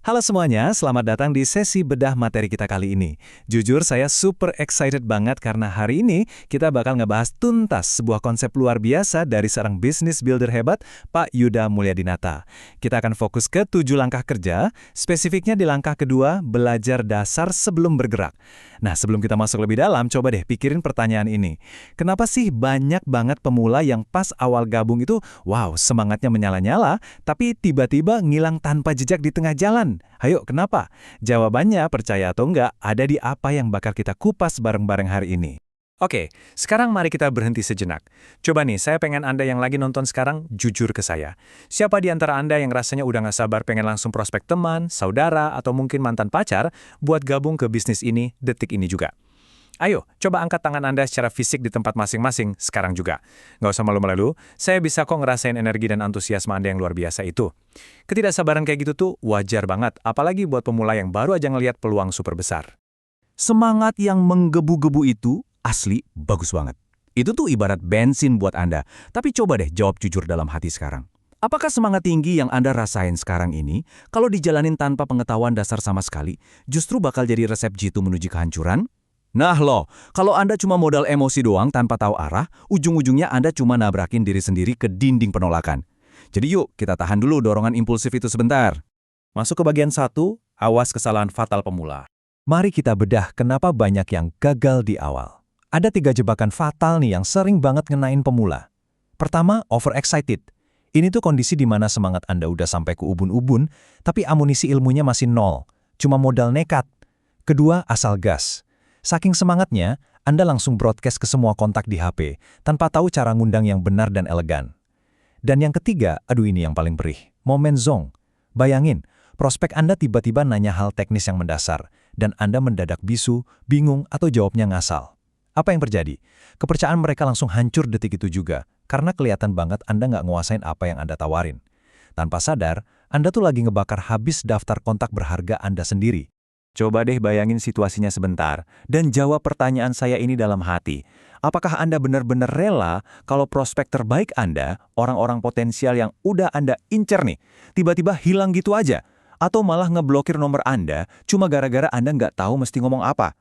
Halo semuanya, selamat datang di sesi bedah materi kita kali ini. Jujur, saya super excited banget karena hari ini kita bakal ngebahas tuntas sebuah konsep luar biasa dari seorang business builder hebat, Pak Yuda Mulyadinata. Kita akan fokus ke 7 langkah kerja, spesifiknya di langkah kedua, belajar dasar sebelum bergerak. Nah, sebelum kita masuk lebih dalam, coba deh pikirin pertanyaan ini. Kenapa sih banyak banget pemula yang pas awal gabung itu, wow, semangatnya menyala-nyala, tapi tiba-tiba ngilang tanpa jejak di tengah jalan? Ayo, kenapa? Jawabannya, percaya atau enggak, ada di apa yang bakal kita kupas bareng-bareng hari ini. Oke, sekarang mari kita berhenti sejenak. Coba nih, saya pengen Anda yang lagi nonton sekarang jujur ke saya. Siapa di antara Anda yang rasanya udah nggak sabar pengen langsung prospek teman, saudara, atau mungkin mantan pacar buat gabung ke bisnis ini detik ini juga? Ayo, coba angkat tangan Anda secara fisik di tempat masing-masing sekarang juga. Nggak usah malu-malu, saya bisa kok ngerasain energi dan antusiasme Anda yang luar biasa itu. Ketidaksabaran kayak gitu tuh wajar banget, apalagi buat pemula yang baru aja ngelihat peluang super besar. Semangat yang menggebu-gebu itu asli bagus banget. Itu tuh ibarat bensin buat Anda. Tapi coba deh jawab jujur dalam hati sekarang. Apakah semangat tinggi yang Anda rasain sekarang ini, kalau dijalanin tanpa pengetahuan dasar sama sekali, justru bakal jadi resep jitu menuju kehancuran? Nah loh, kalau Anda cuma modal emosi doang tanpa tahu arah, ujung-ujungnya Anda cuma nabrakin diri sendiri ke dinding penolakan. Jadi yuk, kita tahan dulu dorongan impulsif itu sebentar. Masuk ke bagian 1, awas kesalahan fatal pemula. Mari kita bedah kenapa banyak yang gagal di awal. Ada 3 jebakan fatal nih yang sering banget ngenain pemula. Pertama, overexcited. Ini tuh kondisi di mana semangat Anda udah sampai ke ubun-ubun, tapi amunisi ilmunya masih nol. Cuma modal nekat. Kedua, asal gas. Saking semangatnya, Anda langsung broadcast ke semua kontak di HP, tanpa tahu cara ngundang yang benar dan elegan. Dan yang ketiga, aduh ini yang paling perih, momen zonk. Bayangin, prospek Anda tiba-tiba nanya hal teknis yang mendasar, dan Anda mendadak bisu, bingung, atau jawabnya ngasal. Apa yang terjadi? Kepercayaan mereka langsung hancur detik itu juga, karena kelihatan banget Anda nggak nguasain apa yang Anda tawarin. Tanpa sadar, Anda tuh lagi ngebakar habis daftar kontak berharga Anda sendiri. Coba deh bayangin situasinya sebentar, dan jawab pertanyaan saya ini dalam hati. Apakah Anda benar-benar rela kalau prospek terbaik Anda, orang-orang potensial yang udah Anda incer nih, tiba-tiba hilang gitu aja? Atau malah ngeblokir nomor Anda cuma gara-gara Anda nggak tahu mesti ngomong apa?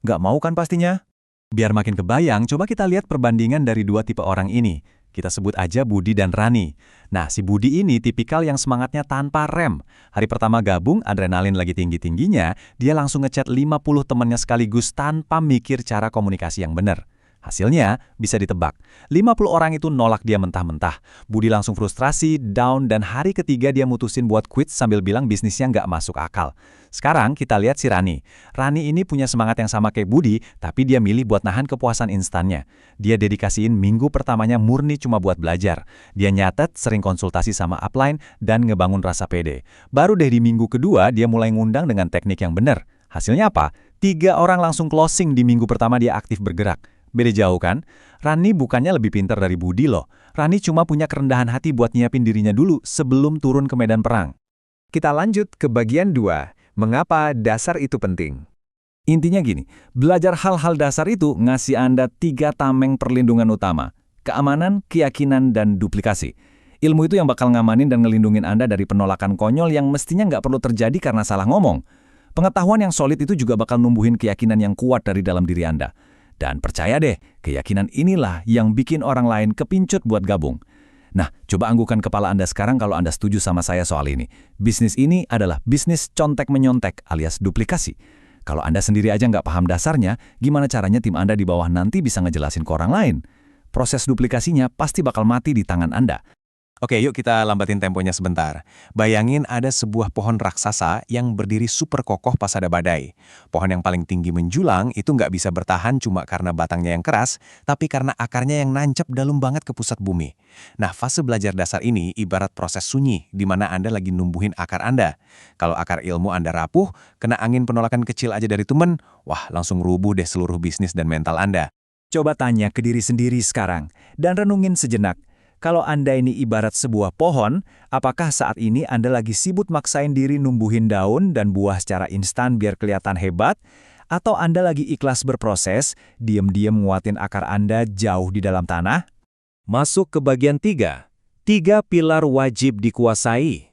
Nggak mau kan pastinya? Biar makin kebayang, coba kita lihat perbandingan dari 2 tipe orang ini. Kita sebut aja Budi dan Rani. Nah, si Budi ini tipikal yang semangatnya tanpa rem. Hari pertama gabung, adrenalin lagi tinggi-tingginya, dia langsung ngechat 50 temannya sekaligus tanpa mikir cara komunikasi yang benar. Hasilnya bisa ditebak. 50 orang itu nolak dia mentah-mentah. Budi langsung frustrasi, down, dan hari ketiga dia mutusin buat quit sambil bilang bisnisnya nggak masuk akal. Sekarang kita lihat si Rani. Rani ini punya semangat yang sama kayak Budi, tapi dia milih buat nahan kepuasan instannya. Dia dedikasiin minggu pertamanya murni cuma buat belajar. Dia nyatet, sering konsultasi sama upline, dan ngebangun rasa pede. Baru deh di minggu kedua, dia mulai ngundang dengan teknik yang benar. Hasilnya apa? 3 orang langsung closing di minggu pertama dia aktif bergerak. Beda jauh kan? Rani bukannya lebih pintar dari Budi loh. Rani cuma punya kerendahan hati buat nyiapin dirinya dulu sebelum turun ke medan perang. Kita lanjut ke bagian 2. Mengapa dasar itu penting? Intinya gini, belajar hal-hal dasar itu ngasih Anda 3 tameng perlindungan utama. Keamanan, keyakinan, dan duplikasi. Ilmu itu yang bakal ngamanin dan ngelindungin Anda dari penolakan konyol yang mestinya nggak perlu terjadi karena salah ngomong. Pengetahuan yang solid itu juga bakal numbuhin keyakinan yang kuat dari dalam diri Anda. Dan percaya deh, keyakinan inilah yang bikin orang lain kepincut buat gabung. Nah, coba anggukan kepala Anda sekarang kalau Anda setuju sama saya soal ini. Bisnis ini adalah bisnis contek-menyontek alias duplikasi. Kalau Anda sendiri aja nggak paham dasarnya, gimana caranya tim Anda di bawah nanti bisa ngejelasin ke orang lain? Proses duplikasinya pasti bakal mati di tangan Anda. Oke, yuk kita lambatin temponya sebentar. Bayangin ada sebuah pohon raksasa yang berdiri super kokoh pas ada badai. Pohon yang paling tinggi menjulang itu nggak bisa bertahan cuma karena batangnya yang keras, tapi karena akarnya yang nancep dalam banget ke pusat bumi. Nah, fase belajar dasar ini ibarat proses sunyi, di mana Anda lagi numbuhin akar Anda. Kalau akar ilmu Anda rapuh, kena angin penolakan kecil aja dari temen, wah langsung rubuh deh seluruh bisnis dan mental Anda. Coba tanya ke diri sendiri sekarang, dan renungin sejenak. Kalau Anda ini ibarat sebuah pohon, apakah saat ini Anda lagi sibuk maksain diri numbuhin daun dan buah secara instan biar kelihatan hebat? Atau Anda lagi ikhlas berproses, diam-diam nguatin akar Anda jauh di dalam tanah? Masuk ke bagian 3. 3 pilar wajib dikuasai.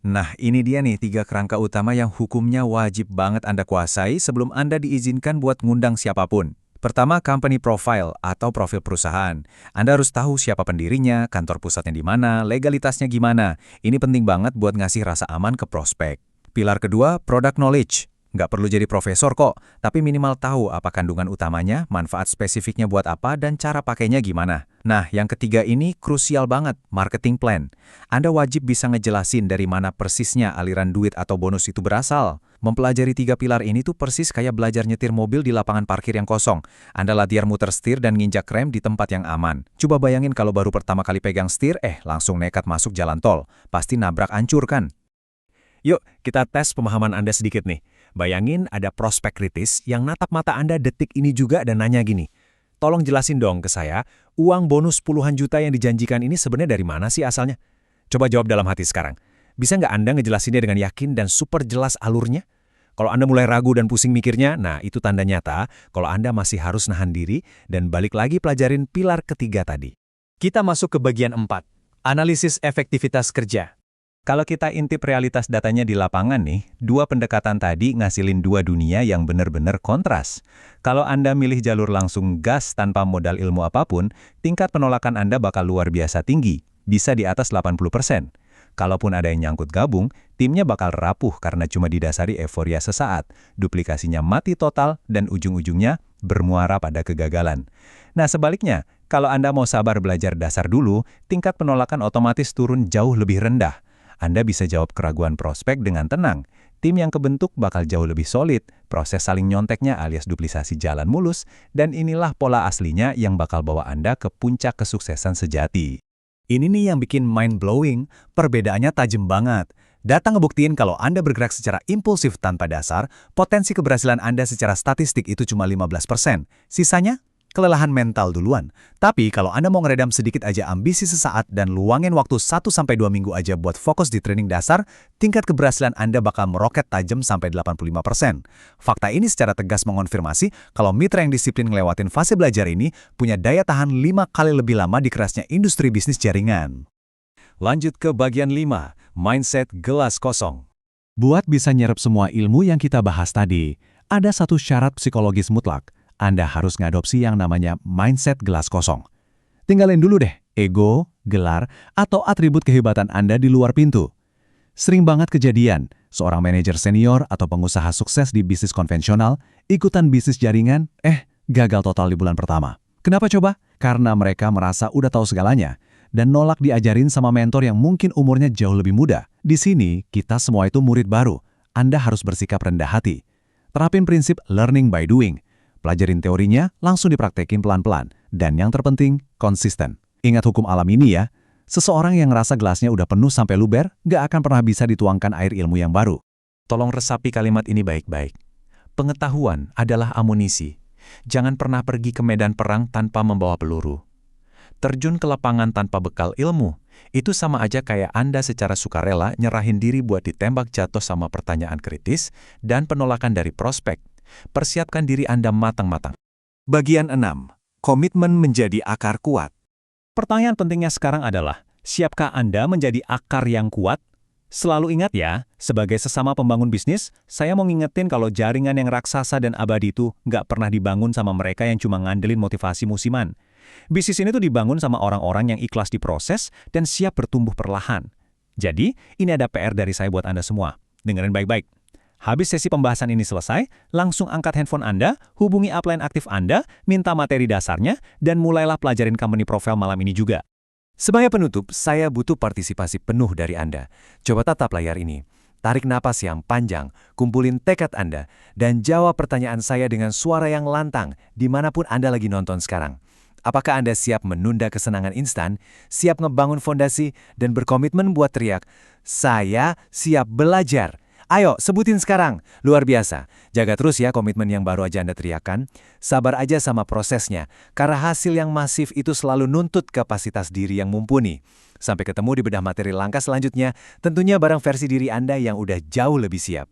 Nah, ini dia nih 3 kerangka utama yang hukumnya wajib banget Anda kuasai sebelum Anda diizinkan buat ngundang siapapun. Pertama, company profile atau profil perusahaan. Anda harus tahu siapa pendirinya, kantor pusatnya di mana, legalitasnya gimana. Ini penting banget buat ngasih rasa aman ke prospek. Pilar kedua, product knowledge. Nggak perlu jadi profesor kok, tapi minimal tahu apa kandungan utamanya, manfaat spesifiknya buat apa, dan cara pakainya gimana. Nah, yang ketiga ini krusial banget, marketing plan. Anda wajib bisa ngejelasin dari mana persisnya aliran duit atau bonus itu berasal. Mempelajari 3 pilar ini tuh persis kayak belajar nyetir mobil di lapangan parkir yang kosong. Anda latihan muter setir dan nginjak rem di tempat yang aman. Coba bayangin kalau baru pertama kali pegang setir, langsung nekat masuk jalan tol. Pasti nabrak hancur kan? Yuk, kita tes pemahaman Anda sedikit nih. Bayangin ada prospek kritis yang natap mata Anda detik ini juga dan nanya gini, tolong jelasin dong ke saya, uang bonus puluhan juta yang dijanjikan ini sebenarnya dari mana sih asalnya? Coba jawab dalam hati sekarang. Bisa nggak Anda ngejelasinnya dengan yakin dan super jelas alurnya? Kalau Anda mulai ragu dan pusing mikirnya, nah itu tanda nyata kalau Anda masih harus nahan diri dan balik lagi pelajarin pilar ketiga tadi. Kita masuk ke bagian 4, analisis efektivitas kerja. Kalau kita intip realitas datanya di lapangan nih, 2 pendekatan tadi ngasilin 2 dunia yang benar-benar kontras. Kalau Anda milih jalur langsung gas tanpa modal ilmu apapun, tingkat penolakan Anda bakal luar biasa tinggi, bisa di atas 80%. Kalaupun ada yang nyangkut gabung, timnya bakal rapuh karena cuma didasari euforia sesaat, duplikasinya mati total, dan ujung-ujungnya bermuara pada kegagalan. Nah sebaliknya, kalau Anda mau sabar belajar dasar dulu, tingkat penolakan otomatis turun jauh lebih rendah. Anda bisa jawab keraguan prospek dengan tenang. Tim yang kebentuk bakal jauh lebih solid, proses saling nyonteknya alias duplikasi jalan mulus, dan inilah pola aslinya yang bakal bawa Anda ke puncak kesuksesan sejati. Ini nih yang bikin mind-blowing, perbedaannya tajam banget. Data ngebuktiin kalau Anda bergerak secara impulsif tanpa dasar, potensi keberhasilan Anda secara statistik itu cuma 15%. Sisanya? Kelelahan mental duluan. Tapi kalau Anda mau ngeredam sedikit aja ambisi sesaat dan luangin waktu 1-2 minggu aja buat fokus di training dasar, tingkat keberhasilan Anda bakal meroket tajam sampai 85%. Fakta ini secara tegas mengonfirmasi kalau mitra yang disiplin ngelewatin fase belajar ini punya daya tahan 5 kali lebih lama di kerasnya industri bisnis jaringan. Lanjut ke bagian 5, mindset gelas kosong. Buat bisa nyerap semua ilmu yang kita bahas tadi, ada satu syarat psikologis mutlak. Anda harus ngadopsi yang namanya mindset gelas kosong. Tinggalin dulu deh ego, gelar, atau atribut kehebatan Anda di luar pintu. Sering banget kejadian, seorang manajer senior atau pengusaha sukses di bisnis konvensional, ikutan bisnis jaringan, gagal total di bulan pertama. Kenapa coba? Karena mereka merasa udah tahu segalanya, dan nolak diajarin sama mentor yang mungkin umurnya jauh lebih muda. Di sini, kita semua itu murid baru. Anda harus bersikap rendah hati. Terapin prinsip learning by doing. Pelajarin teorinya, langsung dipraktekin pelan-pelan. Dan yang terpenting, konsisten. Ingat hukum alam ini ya, seseorang yang ngerasa gelasnya udah penuh sampai luber, gak akan pernah bisa dituangkan air ilmu yang baru. Tolong resapi kalimat ini baik-baik. Pengetahuan adalah amunisi. Jangan pernah pergi ke medan perang tanpa membawa peluru. Terjun ke lapangan tanpa bekal ilmu, itu sama aja kayak Anda secara sukarela nyerahin diri buat ditembak jatuh sama pertanyaan kritis dan penolakan dari prospek. Persiapkan diri Anda matang-matang. Bagian 6. Komitmen menjadi akar kuat. Pertanyaan pentingnya sekarang adalah, siapkah Anda menjadi akar yang kuat? Selalu ingat ya, sebagai sesama pembangun bisnis, saya mau ngingetin kalau jaringan yang raksasa dan abadi itu nggak pernah dibangun sama mereka yang cuma ngandelin motivasi musiman. Bisnis ini tuh dibangun sama orang-orang yang ikhlas diproses dan siap bertumbuh perlahan. Jadi, ini ada PR dari saya buat Anda semua. Dengerin baik-baik. Habis sesi pembahasan ini selesai, langsung angkat handphone Anda, hubungi upline aktif Anda, minta materi dasarnya, dan mulailah pelajarin company profile malam ini juga. Sebagai penutup, saya butuh partisipasi penuh dari Anda. Coba tatap layar ini. Tarik napas yang panjang, kumpulin tekad Anda, dan jawab pertanyaan saya dengan suara yang lantang, dimanapun Anda lagi nonton sekarang. Apakah Anda siap menunda kesenangan instan, siap ngebangun fondasi, dan berkomitmen buat teriak, "Saya siap belajar"? Ayo, sebutin sekarang. Luar biasa. Jaga terus ya komitmen yang baru aja Anda teriakan. Sabar aja sama prosesnya, karena hasil yang masif itu selalu nuntut kapasitas diri yang mumpuni. Sampai ketemu di bedah materi langkah selanjutnya, tentunya bareng versi diri Anda yang udah jauh lebih siap.